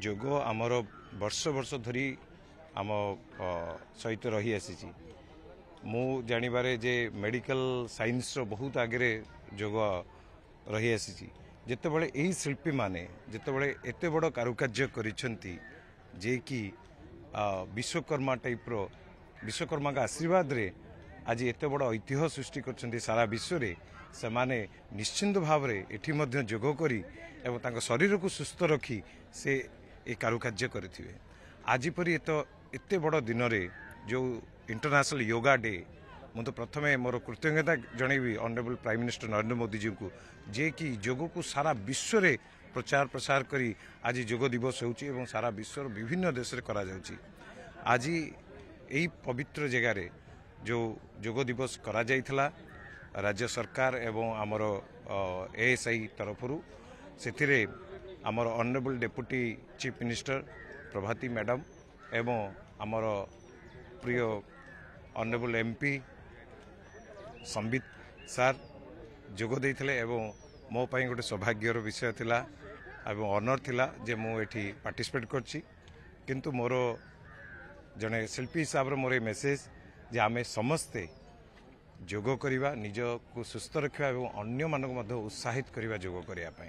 जोग आमर वर्ष वर्ष धरी आम सहित रही आसी मु जानिबारे जे मेडिकल साइंस रो बहुत आगे जोग रही आसी जिते बड़े यही शिल्पी माने जिते बड़े एते बड़ कारुकार्य करिसेंती जे कि विश्वकर्मा टाइप रो विश्वकर्मा का आशीर्वाद रे आज एते बड़ ऐतिह्य सृष्टि करछंती सारा विश्व रे से माने निश्चिंत भाव रे एठी मध्य जोग करी एवं तांको शरीर को सुस्थ रखी से ए कारुकार्य करथिबे आज परी एते बड़ दिन रे जो इंटरनेशनल योगा डे मु तो प्रथमे मोर कृतज्ञता जनइबी honourable prime minister Narendra Modi ji को जे कि योग को सारा विश्व रे प्रचार प्रसार करी आज योग दिवस होउची एवं सारा विश्व विभिन्न देश रे करा जाउची आज एही पवित्र जगह रे जो योग दिवस करा जाइथला राज्य सरकार एवं आमर एएसआई तरफरु सेथिरे आमर ऑनरेबल डेप्यूटी चीफ मिनिस्टर प्रभाती मैडम एवं आमर प्रिय ऑनरेबल एमपी संबित सार जोग देइथिले एवं मो पई गोटे सौभाग्यर विषय थिला एवं ऑनर थिला जे मु एठी पार्टिसिपेट करछि किंतु मोर जने शिल्पी हिसाब रे मोर मेसेज जे आमे समस्ते जोग करिवा निज को सुस्थ रखिबा एवं अन्य मानक उत्साहित करिवा जोग करिया पई।